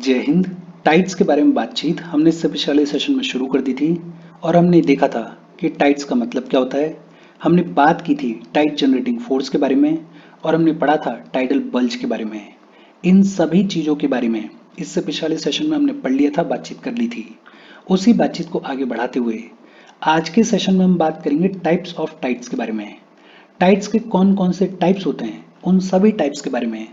जय हिंद। टाइड्स के बारे में बातचीत हमने इससे पिछले सेशन में शुरू कर दी थी और हमने देखा था कि टाइड्स का मतलब क्या होता है। हमने बात की थी टाइड जनरेटिंग फोर्स के बारे में और हमने पढ़ा था टाइडल बल्ज के बारे में। इन सभी चीज़ों के बारे में इससे पिछले सेशन में हमने पढ़ लिया था, बातचीत कर ली थी। उसी बातचीत को आगे बढ़ाते हुए आज के सेशन में हम बात करेंगे टाइप्स ऑफ टाइड्स के बारे में। टाइड्स के कौन कौन से टाइप्स होते हैं, उन सभी टाइप्स के बारे में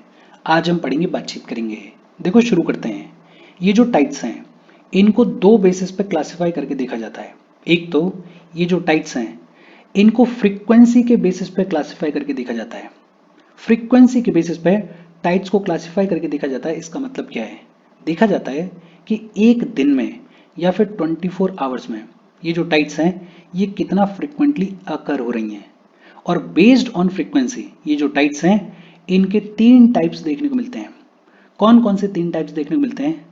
आज हम पढ़ेंगे, बातचीत करेंगे। देखो शुरू करते हैं। ये जो टाइड्स हैं इनको दो बेसिस पे क्लासिफाई करके देखा जाता है। एक तो ये जो टाइड्स हैं इनको फ्रीक्वेंसी के बेसिस पे क्लासिफाई करके देखा जाता है। फ्रीक्वेंसी के बेसिस पे टाइड्स को क्लासिफाई करके देखा जाता है। इसका मतलब क्या है? देखा जाता है कि एक दिन में या फिर 24 आवर्स में ये जो टाइड्स हैं ये कितना फ्रिक्वेंटली अकर हो रही हैं, और बेस्ड ऑन फ्रीक्वेंसी ये जो टाइड्स हैं इनके तीन टाइप्स देखने को मिलते हैं। कौन कौन से तीन टाइप्स देखने को मिलते हैं?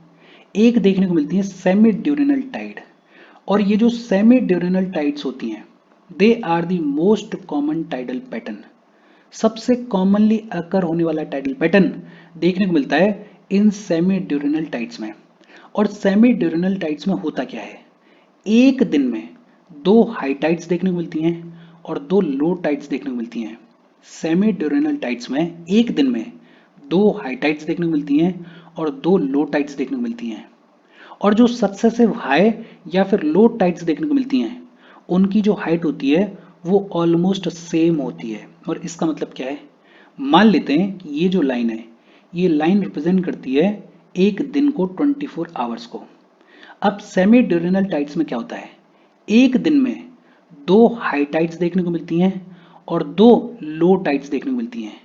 एक देखने को मिलती है सेमी ड्यूरेनल टाइड, और ये जो सेमी ड्यूरेनल टाइड्स होती हैं they are the most common tidal pattern. सबसे कॉमनली अकर होने वाला टाइडल पैटर्न देखने को मिलता है इन सेमी ड्यूरेनल टाइड्स में। और सेमी ड्यूरेनल टाइड्स में होता क्या है? एक दिन में दो हाई टाइड्स देखने को मिलती हैं और दो लो टाइड्स देखने को मिलती हैं। सेमी ड्यूरेनल टाइड्स में एक दिन में दो हाई टाइड्स देखने को मिलती हैं और दो लो टाइड्स देखने को मिलती हैं। और जो सक्सेसिव हाई या फिर लो टाइड्स देखने को मिलती हैं उनकी जो हाइट होती है वो ऑलमोस्ट सेम होती है। और इसका मतलब क्या है? मान लेते हैं कि ये जो लाइन है ये लाइन रिप्रेजेंट करती है एक दिन को, 24 आवर्स को। अब सेमी ड्यूरेनल टाइड्स में क्या होता है? एक दिन में दो हाई टाइड्स देखने को मिलती हैं और दो लो टाइड्स देखने को मिलती हैं।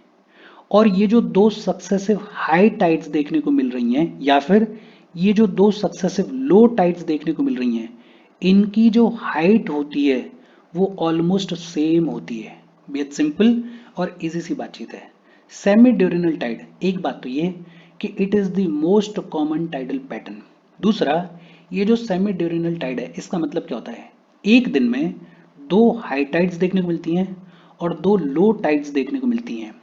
और ये जो दो सक्सेसिव हाई टाइड्स देखने को मिल रही हैं या फिर ये जो दो सक्सेसिव लो टाइड्स देखने को मिल रही हैं इनकी जो हाइट होती है वो ऑलमोस्ट सेम होती है। बेहद सिंपल और इजी सी बातचीत है। सेमी ड्यूरेनल टाइड, एक बात तो ये कि it is the most common tidal pattern. दूसरा, ये जो सेमी ड्यूरेनल टाइड है इसका मतलब क्या होता है? एक दिन में दो हाई टाइड्स देखने को मिलती हैं और दो लो टाइड्स देखने को मिलती हैं।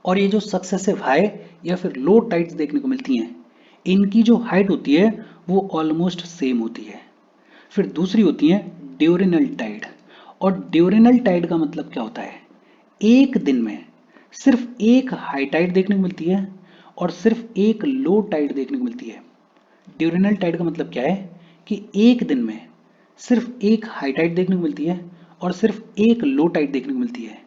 और ये जो सक्सेसिव हाई या फिर लो टाइड्स देखने को मिलती हैं इनकी जो हाइट होती है वो ऑलमोस्ट सेम होती है। फिर दूसरी होती है ड्यूरेनल टाइड। और ड्यूरेनल टाइड का मतलब क्या होता है? एक दिन में सिर्फ एक हाई टाइड देखने को मिलती है और सिर्फ एक लो टाइड देखने को मिलती है। ड्यूरेनल टाइड का मतलब क्या है कि एक दिन में सिर्फ एक हाई टाइड देखने को मिलती है और सिर्फ एक लो टाइड देखने को मिलती है।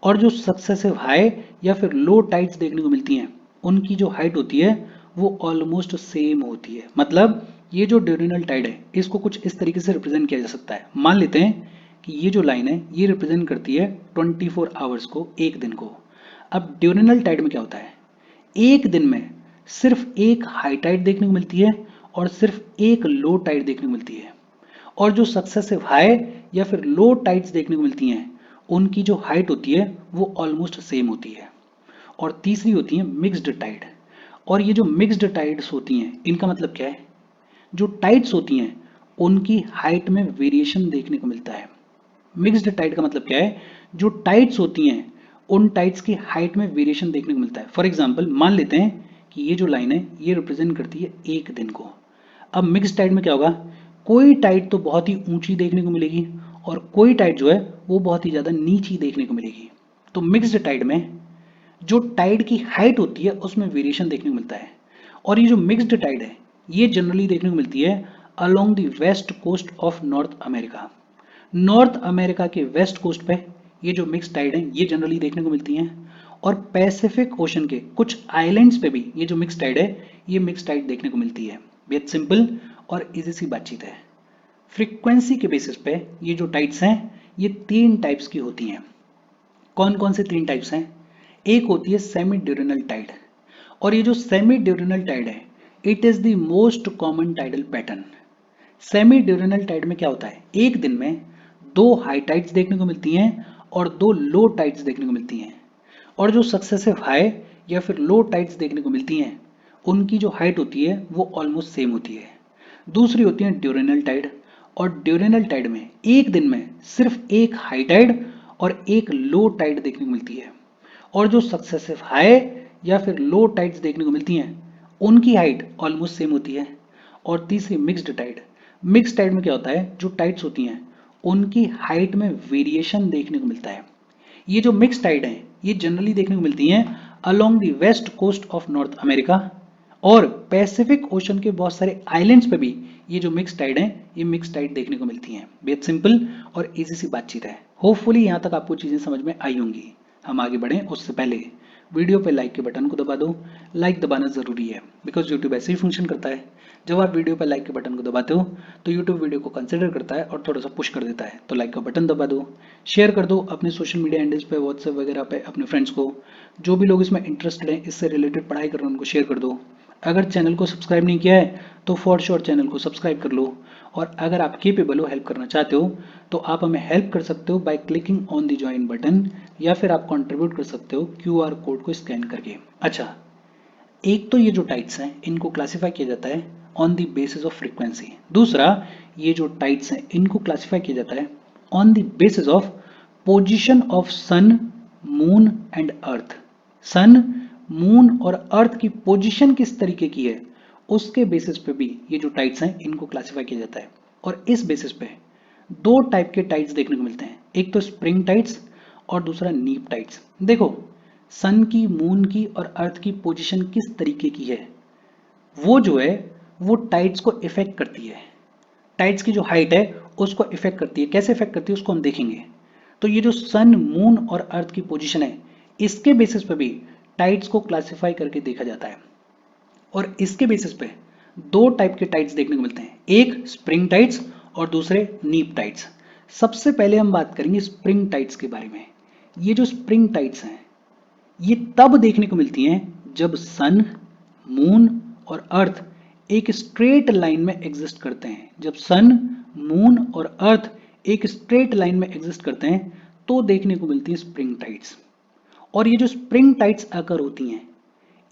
और जो सक्सेसिव हाई या फिर लो टाइड्स देखने को मिलती हैं उनकी जो हाइट होती है वो ऑलमोस्ट सेम होती है। मतलब ये जो ड्यूरेनल टाइड है इसको कुछ इस तरीके से रिप्रेजेंट किया जा सकता है। मान लेते हैं कि ये जो लाइन है ये रिप्रेजेंट करती है 24 आवर्स को, एक दिन को। अब ड्यूरेनल टाइड में क्या होता है? एक दिन में सिर्फ एक हाई टाइड देखने को मिलती है और सिर्फ एक लो टाइड देखने को मिलती है। और जो सक्सेसिव हाई या फिर लो टाइड्स देखने को मिलती हैं उनकी जो हाइट होती है वो ऑलमोस्ट सेम होती है। और तीसरी होती है मिक्स्ड टाइड। और ये जो मिक्स्ड टाइड्स होती हैं इनका मतलब क्या है? जो टाइड्स होती हैं उनकी हाइट में वेरिएशन देखने को मिलता है। मिक्स्ड टाइड का मतलब क्या है? जो टाइड्स होती हैं उन टाइड्स की हाइट में वेरिएशन देखने को मिलता है। फॉर एग्जाम्पल मान लेते हैं कि ये जो लाइन है ये रिप्रेजेंट करती है एक दिन को। अब मिक्स टाइड में क्या होगा? कोई टाइड तो बहुत ही ऊंची देखने को मिलेगी और कोई टाइड जो है वो बहुत ही ज़्यादा नीची देखने को मिलेगी। तो मिक्स्ड टाइड में जो टाइड की हाइट होती है उसमें वेरिएशन देखने को मिलता है। और ये जो मिक्स्ड टाइड है ये जनरली देखने को मिलती है along the west coast of North America. North America के वेस्ट कोस्ट पे ये जो मिक्स टाइड है ये जनरली देखने को मिलती हैं। और पैसिफिक ओशन के कुछ आइलैंड्स पे भी ये जो मिक्स टाइड है ये मिक्स टाइड देखने को मिलती है। बेहद सिंपल और इजी सी बातचीत है। फ्रीक्वेंसी के बेसिस पे ये जो टाइड्स हैं ये तीन टाइप्स की होती हैं। कौन कौन से तीन टाइप्स हैं? एक होती है सेमी ड्यूरेनल टाइड। और ये जो सेमी ड्यूरेनल टाइड है it is the most common tidal pattern. Semi diurnal tide में क्या होता है? एक दिन में दो हाई टाइड्स देखने को मिलती हैं और दो लो टाइड्स देखने को मिलती हैं। और जो सक्सेसिव हाई या फिर लो टाइड्स देखने को मिलती हैं उनकी जो हाइट होती है वो ऑलमोस्ट सेम होती है। दूसरी होती है ड्यूरेनल टाइड। और ड्यूरेनल टाइड में एक दिन में सिर्फ एक हाई टाइड और एक लो टाइड देखने को मिलती है। और जो सक्सेसिव हाई या फिर लो टाइड्स देखने को मिलती हैं उनकी हाइट ऑलमोस्ट सेम होती है। और तीसरी मिक्स्ड टाइड। मिक्स्ड टाइड में क्या होता है, जो टाइड्स होती हैं उनकी हाइट में वेरिएशन देखने को मिलता है। ये जो मिक्स टाइड हैं ये जनरली देखने को मिलती हैं along the west coast of North America, और पैसिफिक ओशन के बहुत सारे आइलैंड्स पे भी ये जो मिक्स टाइड हैं ये मिक्स टाइड देखने को मिलती हैं। बेहद सिंपल और इजी सी बातचीत है। होपफुली यहाँ तक आपको चीज़ें समझ में आई होंगी। हम आगे बढ़ें उससे पहले वीडियो पे लाइक के बटन को दबा दो। लाइक दबाना ज़रूरी है बिकॉज यूट्यूब ऐसे ही फंक्शन करता है, जब आप वीडियो पे लाइक के बटन को दबाते हो तो यूट्यूब वीडियो को कंसिडर करता है और थोड़ा सा पुश कर देता है। तो लाइक का बटन दबा दो, शेयर कर दो अपने सोशल मीडिया हैंडल्स पे, व्हाट्सएप वगैरह पे अपने फ्रेंड्स को। जो भी लोग इसमें इंटरेस्टेड हैं, इससे रिलेटेड पढ़ाई कर रहे हैं, उनको शेयर कर दो। अगर चैनल को सब्सक्राइब नहीं किया है तो फॉर श्योर चैनल को सब्सक्राइब कर लो। और अगर आप केपेबल हो, हेल्प करना चाहते हो, तो आप हमें हेल्प कर सकते हो by clicking on the join button, या फिर आप कंट्रीब्यूट कर सकते हो क्यूआर कोड को स्कैन करके। अच्छा, एक तो ये जो टाइट्स हैं इनको क्लासिफाई किया जाता है on the basis of frequency. दूसरा, ये जो टाइट्स हैं इनको क्लासिफाई किया जाता है on the basis of position of sun, moon and earth. Sun, moon और अर्थ की पोजीशन किस तरीके की है उसके बेसिस पे भी ये जो टाइट्स हैं इनको क्लासिफाई किया जाता है। और इस बेसिस पे दो टाइप के टाइट्स देखने को मिलते हैं, एक तो स्प्रिंग टाइट्स और दूसरा नीप टाइट्स। देखो, सन की, मून की और अर्थ की पोजीशन किस तरीके की है वो जो है वो टाइड्स को इफेक्ट करती है। टाइड्स की जो हाइट है उसको इफेक्ट करती है। कैसे इफेक्ट करती है उसको हम देखेंगे। तो ये जो सन, मून और अर्थ की पोजीशन है इसके बेसिस पे भी टाइड्स को क्लासिफाई करके देखा जाता है। और इसके बेसिस पे दो टाइप के टाइड्स देखने को मिलते हैं, एक स्प्रिंग टाइड्स और दूसरे नीप टाइड्स। सबसे पहले हम बात करेंगे स्प्रिंग टाइड्स के बारे में। ये जो स्प्रिंग टाइड्स हैं ये तब देखने को मिलती हैं जब सन, मून और अर्थ एक स्ट्रेट लाइन में एग्जिस्ट करते हैं। जब सन, मून और अर्थ एक स्ट्रेट लाइन में एग्जिस्ट करते हैं तो देखने को मिलती है स्प्रिंग टाइड्स। और ये जो स्प्रिंग टाइड्स अकर होती हैं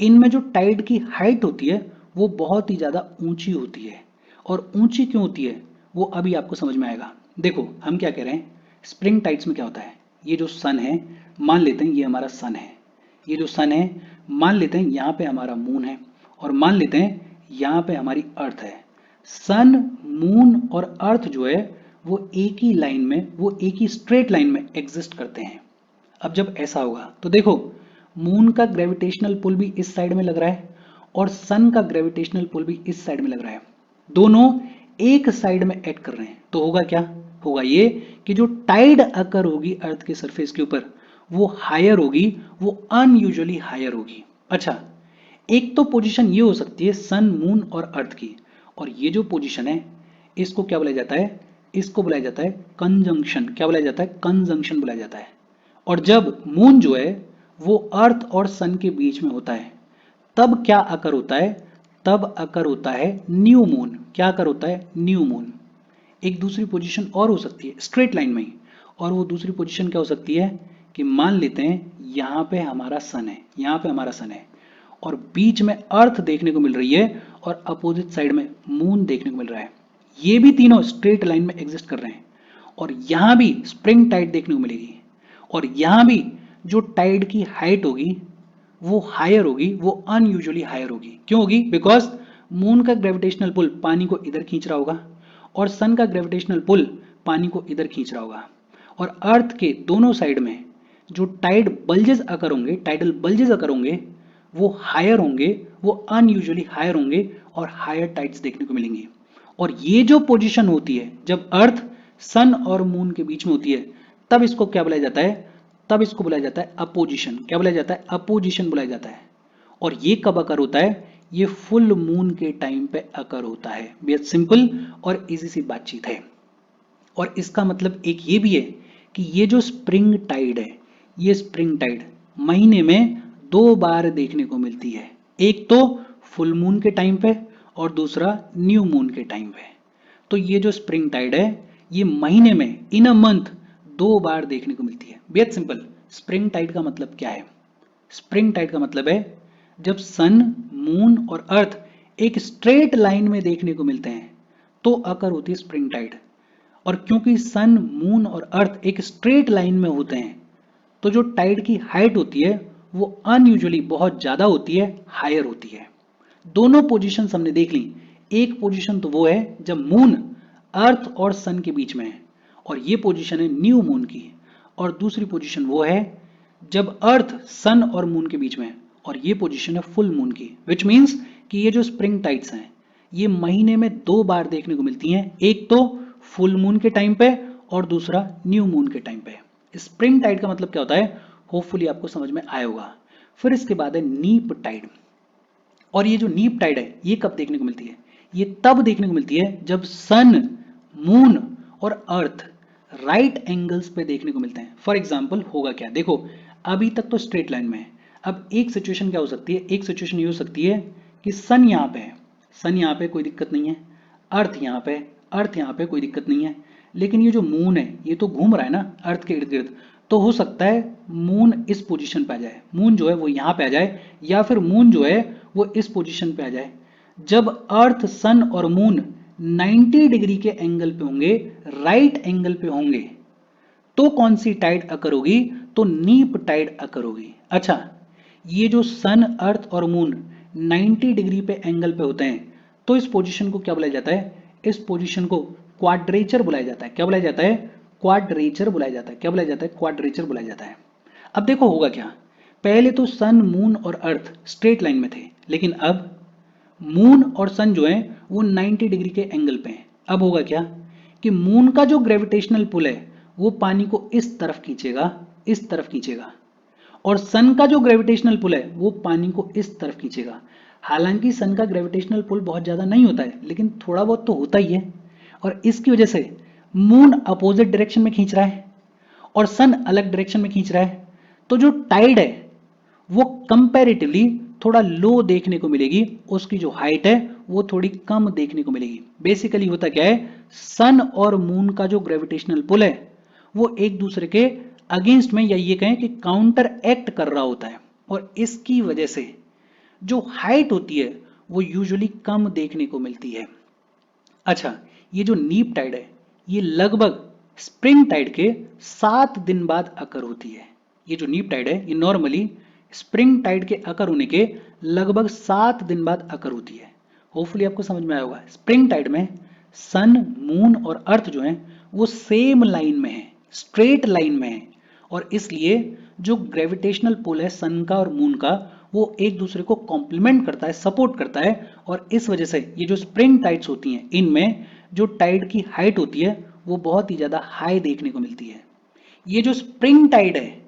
इनमें जो टाइड की हाइट होती है वो बहुत ही ज्यादा ऊंची होती है। और ऊंची क्यों होती है वो अभी आपको समझ में आएगा। देखो, हम क्या कह रहे हैं, स्प्रिंग टाइड्स में क्या होता है, ये जो सन है, मान लेते हैं ये हमारा सन है, ये जो सन है मान लेते हैं यहाँ पे हमारा मून है, और मान लेते हैं यहाँ पे हमारी अर्थ है। सन, मून और अर्थ जो है वो एक ही लाइन में, वो एक ही स्ट्रेट लाइन में एग्जिस्ट करते हैं। अब जब ऐसा होगा तो देखो, मून का ग्रेविटेशनल पुल भी इस साइड में लग रहा है और सन का ग्रेविटेशनल पुल भी इस साइड में लग रहा है, दोनों एक साइड में एक्ट कर रहे हैं। तो होगा क्या, होगा ये कि जो टाइड अकर होगी अर्थ के सरफेस के ऊपर वो हायर होगी, वो अनयूजुअली हायर होगी। अच्छा, एक तो पोजीशन ये हो सकती है सन, मून और अर्थ की, और ये जो पोजीशन है इसको क्या बुलाया जाता है, इसको बुलाया जाता है कंजंक्शन। क्या बुलाया जाता है, कंजंक्शन बुलाया जाता है। और जब मून जो है वो अर्थ और सन के बीच में होता है तब क्या अकर होता है, तब अकर होता है न्यू मून। क्या अकर होता है, न्यू मून। एक दूसरी पोजीशन और हो सकती है स्ट्रेट लाइन में ही, और वो दूसरी पोजीशन क्या हो सकती है कि मान लेते हैं यहाँ पे हमारा सन है, यहाँ पे हमारा सन है और बीच में अर्थ देखने को मिल रही है और अपोजिट साइड में मून देखने को मिल रहा है। ये भी तीनों स्ट्रेट लाइन में एग्जिस्ट कर रहे हैं और यहाँ भी स्प्रिंग टाइड देखने को मिलेगी। और यहाँ भी जो टाइड की हाइट होगी वो हायर होगी, वो अनयूजुअली हायर होगी। क्यों होगी, बिकॉज मून का ग्रेविटेशनल पुल पानी को इधर खींच रहा होगा और सन का ग्रेविटेशनल पुल पानी को इधर खींच रहा होगा। और अर्थ के दोनों साइड में जो टाइड बल्जेस अकर होंगे, टाइडल बल्जेस अकर होंगे, वो हायर होंगे, वो अनयूजुअली हायर होंगे और हायर टाइड्स देखने को मिलेंगी। और ये जो पोजीशन होती है जब अर्थ, सन और मून के बीच में होती है तब इसको क्या बुलाया जाता है, तब इसको बुलाया जाता है अपोजिशन। क्या बुलाया जाता है, अपोजिशन बुलाया जाता है। और ये कब अकर होता है, ये फुल मून के टाइम पे अकर होता है। बेहद सिंपल और इजी सी बातचीत है। और इसका मतलब एक ये भी है कि ये जो स्प्रिंग टाइड है, ये स्प्रिंग टाइड महीने में 2 बार देखने को मिलती है, एक तो फुल मून के टाइम पे और दूसरा न्यू मून के टाइम पे। तो ये जो स्प्रिंग टाइड है ये महीने में, इन अ मंथ, 2 बार देखने को मिलती है। बेहद सिंपल। स्प्रिंग टाइड का मतलब क्या है, स्प्रिंग टाइड का मतलब है जब सन, मून और अर्थ एक स्ट्रेट लाइन में देखने को मिलते हैं तो अकर होती है स्प्रिंग टाइड। और क्योंकि सन, मून और अर्थ एक स्ट्रेट लाइन में होते हैं तो जो टाइड की हाइट होती है वो अनयूजुअली बहुत ज्यादा होती है, हायर होती है। दोनों पोजीशंस हमने देख ली। एक पोजीशन तो वो है जब मून अर्थ और सन के बीच में है और ये पोजीशन है न्यू मून की, और दूसरी पोजीशन वो है जब अर्थ सन और मून के बीच में है और ये पोजीशन है फुल मून की। विच मीन्स कि ये जो स्प्रिंग टाइड्स हैं ये महीने में 2 बार देखने को मिलती हैं, एक तो फुल मून के टाइम पे और दूसरा न्यू मून के टाइम पे। स्प्रिंग टाइड का मतलब क्या होता है, होपफुली आपको समझ में आया होगा। फिर इसके बाद है नीप टाइड, और ये जो नीप टाइड है ये कब देखने को मिलती है, ये तब देखने को मिलती है जब सन, मून और अर्थ राइट एंगल्स पे देखने को मिलते हैं। फॉर एग्जाम्पल होगा क्या, देखो अभी तक तो स्ट्रेट लाइन में है। अब एक सिचुएशन क्या हो सकती है, एक सिचुएशन ये हो सकती है कि सन यहाँ पे है, सन यहाँ पे कोई दिक्कत नहीं है, अर्थ यहाँ पे, अर्थ यहाँ पे कोई दिक्कत नहीं है, लेकिन ये जो मून है ये तो घूम रहा है ना अर्थ के इर्द गिर्द, तो हो सकता है मून इस पोजीशन पे आ जाए, मून जो है वो यहाँ पे आ जाए, या फिर मून जो है वो इस पोजीशन पे आ जाए। जब अर्थ, सन और मून 90 डिग्री के एंगल पे होंगे, राइट एंगल पे होंगे, तो कौन सी टाइड अकर होगी, तो नीप टाइड अकर होगी। अच्छा, ये जो सन, अर्थ और मून 90 डिग्री पे एंगल पे होते हैं तो इस पोजीशन को क्या बुलाया जाता है, इस पोजीशन को क्वाड्रेचर बुलाया जाता है। क्या बुलाया जाता है, क्वाड्रेचर बुलाया जाता है। क्या बुलाया जाता है, क्वाड्रेचर बुलाया जाता है। अब देखो होगा क्या, पहले तो सन, मून और अर्थ स्ट्रेट लाइन में थे, लेकिन अब मून और सन जो है वो 90 डिग्री के एंगल पे हैं। अब होगा क्या कि मून का जो ग्रेविटेशनल पुल है वो पानी को इस तरफ खींचेगा, इस तरफ खींचेगा, और सन का जो ग्रेविटेशनल पुल है वो पानी को इस तरफ खींचेगा। हालांकि सन का ग्रेविटेशनल पुल बहुत ज्यादा नहीं होता है, लेकिन थोड़ा बहुत तो होता ही है, और इसकी वजह से मून अपोजिट डायरेक्शन में खींच रहा है और सन अलग डायरेक्शन में खींच रहा है, तो जो टाइड है वो कंपैरेटिवली थोड़ा लो देखने को मिलेगी, उसकी जो हाइट है वो थोड़ी कम देखने को मिलेगी। बेसिकली होता क्या है, सन और मून का जो ग्रेविटेशनल पुल है वो एक दूसरे के अगेंस्ट में, या ये कहें कि काउंटर एक्ट कर रहा होता है, और इसकी वजह से जो हाइट होती है वो यूजुअली कम देखने को मिलती है। अच्छा, ये जो नीप टाइड है ये लगभग स्प्रिंग टाइड के 7 दिन बाद अकर होती है। ये जो नीप टाइड है ये नॉर्मली स्प्रिंग टाइड के अकर होने के लगभग 7 दिन बाद अकर होती है। होपफुली आपको समझ में आया होगा। स्प्रिंग टाइड में सन, मून और अर्थ जो है वो सेम लाइन में है, स्ट्रेट लाइन में है, और इसलिए जो ग्रेविटेशनल पुल है सन का और मून का वो एक दूसरे को कॉम्प्लीमेंट करता है, सपोर्ट करता है, और इस वजह से ये जो स्प्रिंग टाइड्स होती हैं इनमें जो टाइड की हाइट होती है वो बहुत ही ज्यादा हाई देखने को मिलती है। ये जो स्प्रिंग टाइड है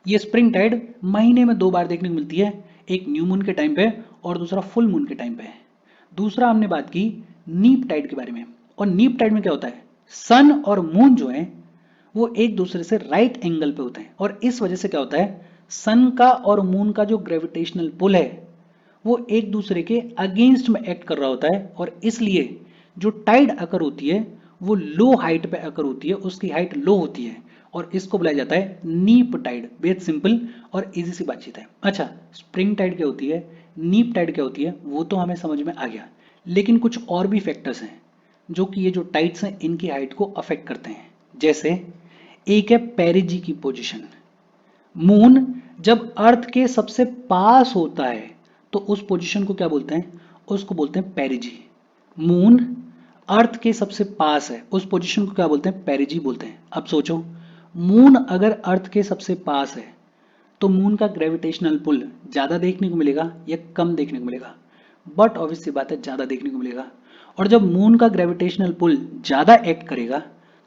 ये स्प्रिंग टाइड महीने में 2 बार देखने को मिलती है, एक न्यू मून के टाइम पे और दूसरा फुल मून के टाइम पे। दूसरा हमने बात की नीप टाइड के बारे में, और नीप टाइड में क्या होता है, सन और मून जो है वो एक दूसरे से राइट एंगल पे होते हैं, और इस वजह से क्या होता है, सन का और मून का जो ग्रेविटेशनल पुल है वो एक दूसरे के अगेंस्ट में एक्ट कर रहा होता है, और इसलिए जो टाइड अकर होती है वो लो हाइट पे अकर होती है, उसकी हाइट लो होती है, और इसको बुलाया जाता है नीप टाइड। बेहद सिंपल और इजी सी बातचीत है। अच्छा, स्प्रिंग टाइड क्या होती है, नीप टाइड क्या होती है, वो तो हमें समझ में आ गया, लेकिन कुछ और भी फैक्टर्स हैं जो कि ये जो टाइड्स हैं इनकी हाइट को अफेक्ट करते हैं। जैसे एक है पेरिजी की पोजीशन। मून जब अर्थ के सबसे पास होता है तो उस पोजीशन को क्या बोलते हैं, उसको बोलते हैं पेरिजी। मून अर्थ के सबसे पास है उस पोजीशन को क्या बोलते हैं, पेरिजी बोलते हैं। अब सोचो, मून अगर अर्थ के सबसे पास है तो मून का ग्रेविटेशनल पुल ज्यादा देखने को मिलेगा या कम देखने को मिलेगा, बट ऑब्वियस सी बात है ज्यादा देखने को मिलेगा। और जब मून का ग्रेविटेशनल पुल ज्यादा एक्ट करेगा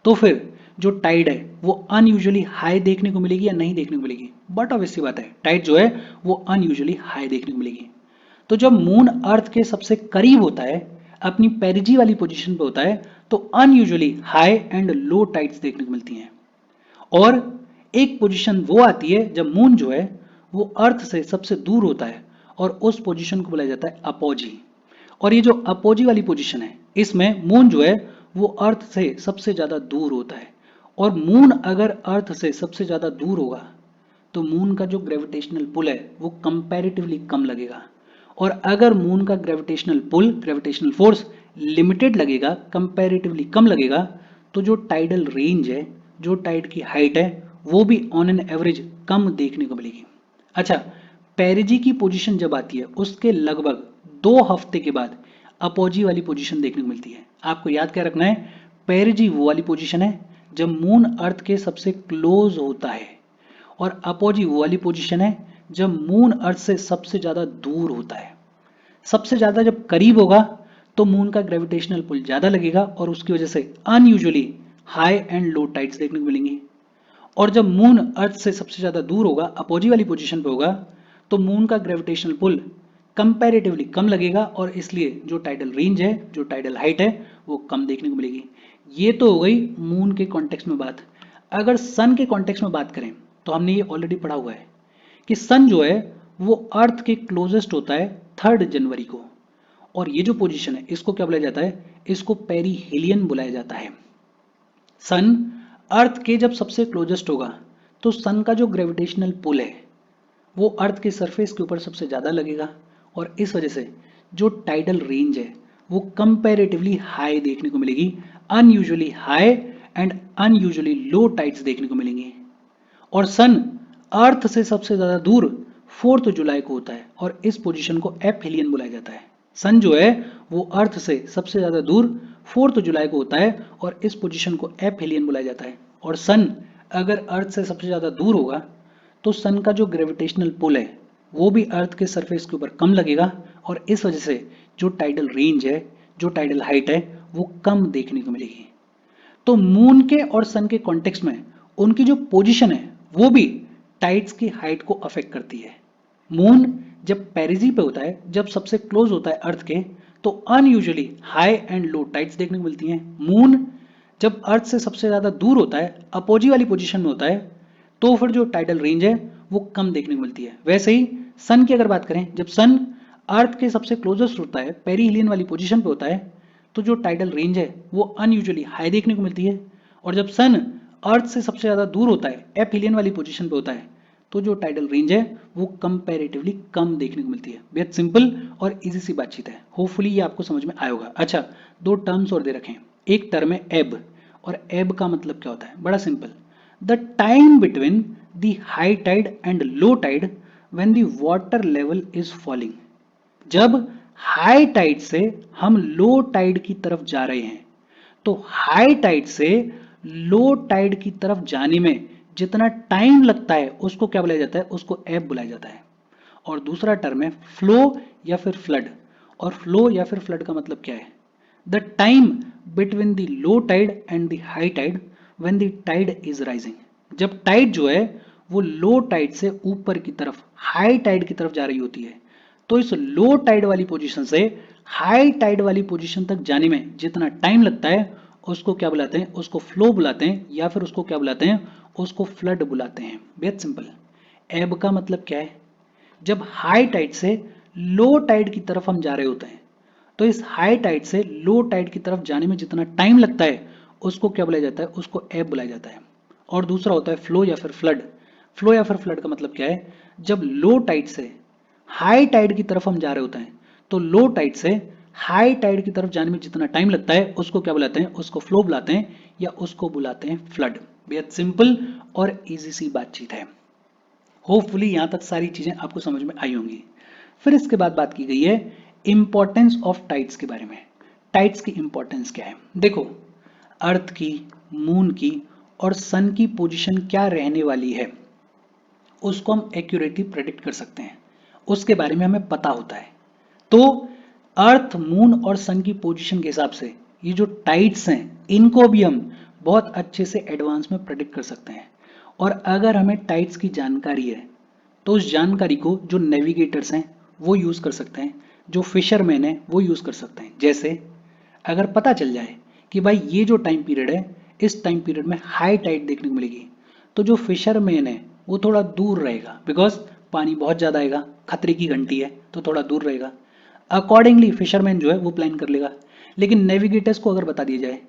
तो फिर जो टाइड है वो अनयूजुअली हाई देखने को मिलेगी या नहीं देखने को मिलेगी, बट ऑब्वियस सी बात है टाइड जो है वो अनयूजुअली हाई देखने को मिलेगी। तो जब मून अर्थ के सबसे करीब होता है, अपनी पेरिजी वाली पोजीशन पे होता है, तो unusually high and low tides देखने को मिलती हैं। और एक पोजीशन वो आती है जब मून जो है वो अर्थ से सबसे दूर होता है, और उस पोजीशन को बुलाया जाता है अपोजी। और ये जो अपोजी वाली पोजीशन है इसमें मून जो है वो अर्थ से सबसे ज्यादा दूर होता है, और मून अगर अर्थ से सबसे ज्यादा दूर होगा तो मून का जो ग्रेविटेशनल पुल है वो कंपैरेटिवली कम लगेगा, और अगर मून का gravitational pull, gravitational force limited लगेगा, कंपैरेटिवली कम लगेगा, तो जो टाइडल रेंज है, जो टाइड की हाइट है वो भी ऑन एन एवरेज कम देखने को मिलेगी। अच्छा, पेरिजी की पोजीशन जब आती है उसके लगभग 2 हफ्ते के बाद अपोजी वाली पोजीशन देखने को मिलती है। आपको याद क्या रखना है, पेरिजी वो वाली पोजीशन है जब मून अर्थ के सबसे क्लोज होता है, और अपोजी वो वाली पोजीशन है जब मून अर्थ से सबसे ज्यादा दूर होता है। सबसे ज्यादा जब करीब होगा तो मून का ग्रेविटेशनल पुल ज्यादा लगेगा और उसकी वजह से unusually high and low tides देखने को मिलेंगी। और जब मून अर्थ से सबसे ज्यादा दूर होगा, अपोजी वाली पोजीशन पे होगा, तो मून का ग्रेविटेशनल पुल कंपैरेटिवली कम लगेगा और इसलिए जो टाइडल रेंज है, जो टाइडल हाइट है, वो कम देखने को मिलेगी। ये तो हो गई मून के कॉन्टेक्स्ट में बात। अगर सन के कॉन्टेक्स्ट में बात करें तो हमने ये ऑलरेडी पढ़ा हुआ है कि सन जो है वो अर्थ के क्लोजेस्ट होता है 3 जनवरी को, और ये जो पोजीशन है इसको क्या बुलाया जाता है, इसको पेरीहेलियन बुलाया जाता है। सन अर्थ के जब सबसे क्लोजेस्ट होगा तो सन का जो ग्रेविटेशनल पुल है वो अर्थ के सरफेस के ऊपर सबसे ज्यादा लगेगा, और इस वजह से जो टाइडल रेंज है वो कंपैरेटिवली हाई देखने को मिलेगी, unusually high and unusually low tides देखने को मिलेंगे। और सन अर्थ से सबसे ज्यादा दूर 4 जुलाई को होता है और इस पोजीशन को एपहेलियन बुलाया जाता है। सन जो है वो अर्थ से सबसे ज्यादा दूर 4 जुलाई को होता है और इस पोजीशन को एपहेलियन बुलाया जाता है। और सन अगर अर्थ से सबसे ज्यादा दूर होगा तो सन का जो ग्रेविटेशनल पुल है वो भी अर्थ के सरफेस के ऊपर कम लगेगा, और इस वजह से जो टाइडल रेंज है, जो टाइडल हाइट है, वो कम देखने को मिलेगी। तो मून के और सन के कॉन्टेक्स्ट में उनकी जो पोजीशन है वो भी टाइड्स की हाइट को अफेक्ट करती है। मून जब पेरिजी पे होता है, जब सबसे क्लोज होता है अर्थ के, तो unusually high and low tides देखने को मिलती हैं। मून जब अर्थ से सबसे ज्यादा दूर होता है, अपोजी वाली पोजीशन में होता है, तो फिर जो टाइडल रेंज है वो कम देखने को मिलती है। वैसे ही सन की अगर बात करें, जब सन अर्थ के सबसे क्लोजेस्ट होता है, पेरीहेलियन वाली पोजीशन पे होता है, तो जो टाइडल रेंज है वो अनयूजुअली हाई देखने को मिलती है। और जब सन अर्थ से सबसे ज्यादा दूर होता है, एपहेलियन वाली पोजीशन पे होता है, तो जो टाइडल रेंज है वो कंपैरेटिवली कम देखने को मिलती है। बेहद सिंपल और इजी सी बातचीत है, होपफुली ये आपको समझ में आया होगा। अच्छा, 2 टर्म्स और दे रखे हैं। एक टर्म है एब, और एब का मतलब क्या होता है, बड़ा simple, the time between the high tide and low tide when the water level is falling. जब हाई टाइड से हम लो टाइड की तरफ जा रहे हैं, तो हाई टाइड से लो टाइड की तरफ जाने में जितना टाइम लगता है उसको क्या बुलाया जाता है, उसको एब बुलाया जाता है। और दूसरा टर्म है फ्लो या फिर फ्लड, और फ्लो या फिर फ्लड का मतलब क्या है, the time between the low tide and the high tide when the tide is rising. जब टाइड जो है वो लो टाइड से ऊपर की तरफ, हाई टाइड की तरफ जा रही होती है, तो इस लो टाइड वाली पोजीशन से हाई टाइड वाली पोजीशन तक जाने में जितना टाइम लगता है उसको क्या बुलाते हैं, उसको फ्लो बुलाते हैं, या फिर उसको क्या बुलाते हैं, उसको फ्लड बुलाते हैं। बेहद सिंपल। एब का मतलब क्या है, जब हाई टाइड से लो टाइड की तरफ हम जा रहे होते हैं, तो इस हाई टाइड से लो टाइड की तरफ जाने में जितना टाइम लगता है उसको क्या बुलाया जाता है, उसको एब बुलाया जाता है। और दूसरा होता है फ्लो या फिर फ्लड। फ्लो या फिर फ्लड का मतलब क्या है, जब लो टाइड से हाई टाइड की तरफ हम जा रहे होते हैं, तो लो टाइड से हाई टाइड की तरफ जाने में जितना टाइम लगता है उसको क्या बुलाते हैं, उसको फ्लो बुलाते हैं, या उसको बुलाते हैं फ्लड। बेहद सिंपल और इजी सी बातचीत है। होपफुली यहां तक सारी चीजें आपको समझ में आई होंगी। फिर इसके बाद बात की गई है इंपॉर्टेंस ऑफ टाइड्स के बारे में। टाइड्स की इंपॉर्टेंस क्या है, देखो, अर्थ की, मून की और सन की पोजीशन क्या रहने वाली है उसको हम एक्यूरेटली प्रेडिक्ट कर सकते हैं, उसके बारे में हमें पता होता है। तो अर्थ, मून और सन की पोजीशन के हिसाब से ये जो टाइड्स हैं इनको भी हम बहुत अच्छे से एडवांस में प्रेडिक्ट कर सकते हैं। और अगर हमें टाइड्स की जानकारी है तो उस जानकारी को जो नेविगेटर्स हैं वो यूज कर सकते हैं, जो फिशरमैन है वो यूज कर सकते हैं। जैसे अगर पता चल जाए कि भाई ये जो टाइम पीरियड है, इस टाइम पीरियड में हाई टाइड देखने को मिलेगी, तो जो फिशरमैन है वो थोड़ा दूर रहेगा, बिकॉज पानी बहुत ज्यादा आएगा, खतरे की घंटी है, तो थोड़ा दूर रहेगा। अकॉर्डिंगली फिशरमैन जो है वो प्लान कर लेगा। लेकिन नेविगेटर्स को अगर बता दिया जाए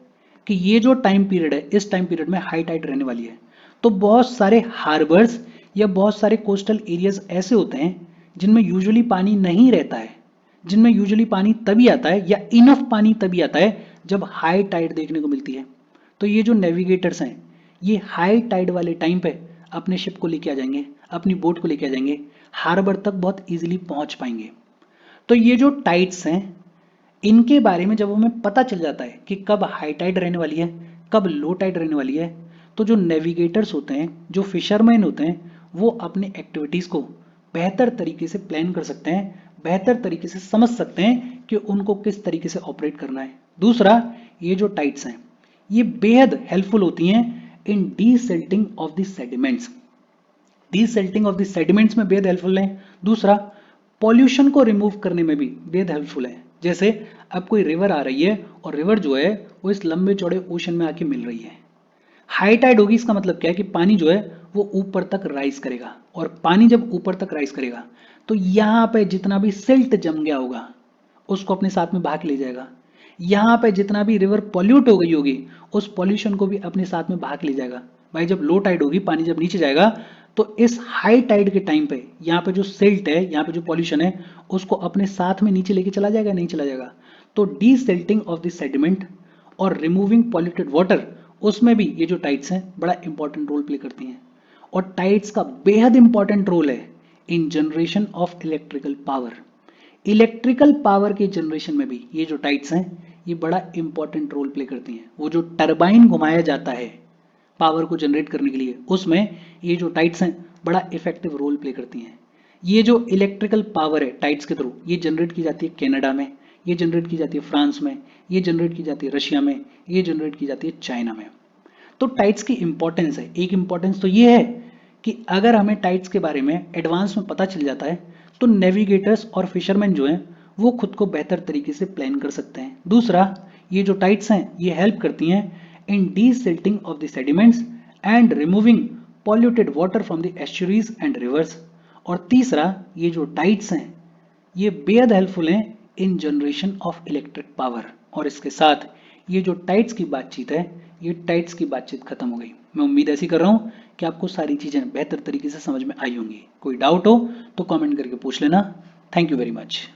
कि ये जो टाइम पीरियड है, इस टाइम पीरियड में हाई टाइड रहने वाली है, तो बहुत सारे हार्बर्स या बहुत सारे कोस्टल एरियाज ऐसे होते हैं जिनमें यूजुअली पानी नहीं रहता है, जिनमें यूजुअली पानी तभी आता है या इनफ पानी तभी आता है जब हाई टाइड देखने को मिलती है। तो ये जो नेविगेटर्स हैं ये हाई टाइड वाले टाइम पे अपने शिप को लेके आ जाएंगे, अपनी बोट को लेके आ जाएंगे, हार्बर तक बहुत इजीली पहुंच पाएंगे। तो ये जो टाइड्स हैं, इनके बारे में जब हमें पता चल जाता है कि कब हाई टाइड रहने वाली है, कब लो टाइड रहने वाली है, तो जो नेविगेटर्स होते हैं, जो फिशरमैन होते हैं, वो अपने एक्टिविटीज को बेहतर तरीके से प्लान कर सकते हैं, बेहतर तरीके से समझ सकते हैं कि उनको किस तरीके से ऑपरेट करना है। दूसरा, ये जो टाइड्स हैं, ये बेहद हेल्पफुल होती हैं in desilting of the sediments. Desilting of the sediments में बेहद हेल्पफुल है। दूसरा, पॉल्यूशन को रिमूव करने में भी बेहद हेल्पफुल है। जैसे अब कोई रिवर आ रही है और रिवर जो है वो इस लंबे चौड़े ओशन में आके मिल रही है। हाई टाइड होगी, इसका मतलब क्या है कि पानी जो है वो ऊपर तक राइज करेगा, और पानी जब ऊपर तक राइज करेगा तो यहाँ पे जितना भी सिल्ट जम गया होगा उसको अपने साथ में बहा के ले जाएगा। यहाँ पे जितना भी रिवर पॉल्यूट हो गई होगी उस पॉल्यूशन को भी अपने साथ में बहा के ले जाएगा। भाई जब लो टाइड होगी, पानी जब नीचे जाएगा, तो इस हाई टाइड के टाइम पे यहाँ पे जो सिल्ट है, यहाँ पे जो पॉल्यूशन है, उसको अपने साथ में नीचे लेके चला जाएगा, नहीं चला जाएगा। तो डीसिल्टिंग ऑफ द सेडिमेंट और रिमूविंग पॉल्यूटेड वाटर, उसमें भी ये जो टाइड्स हैं बड़ा इंपॉर्टेंट रोल प्ले करती हैं। और टाइड्स का बेहद इंपॉर्टेंट रोल है इन generation of electrical power. Electrical power के जनरेशन में भी ये जो टाइड्स हैं ये बड़ा इंपॉर्टेंट रोल प्ले करती हैं। वो जो टरबाइन घुमाया जाता है पावर को जनरेट करने के लिए, उसमें ये जो टाइड्स हैं बड़ा इफेक्टिव रोल प्ले करती हैं। ये जो इलेक्ट्रिकल पावर है टाइड्स के थ्रू, ये जनरेट की जाती है कनाडा में, ये जनरेट की जाती है फ्रांस में, ये जनरेट की जाती है रशिया में, ये जनरेट की जाती है चाइना में। तो टाइड्स की इंपॉर्टेंस है, एक इंपॉर्टेंस तो ये है कि अगर हमें टाइड्स के बारे में एडवांस में पता चल जाता है तो नेविगेटर्स और फिशरमैन जो हैं वो खुद को बेहतर तरीके से प्लान कर सकते हैं। दूसरा, ये जो टाइड्स हैं ये हेल्प करती हैं in desilting of the sediments and removing polluted water from the estuaries and rivers. और तीसरा, ये जो टाइड्स हैं ये बेहद हेल्पफुल हैं इन जनरेशन ऑफ इलेक्ट्रिक पावर। और इसके साथ ये जो टाइड्स की बातचीत है, ये टाइड्स की बातचीत खत्म हो गई। मैं उम्मीद ऐसी कर रहा हूँ कि आपको सारी चीजें बेहतर तरीके से समझ में आई होंगी। कोई डाउट हो तो कमेंट करके पूछ लेना। Thank you very much.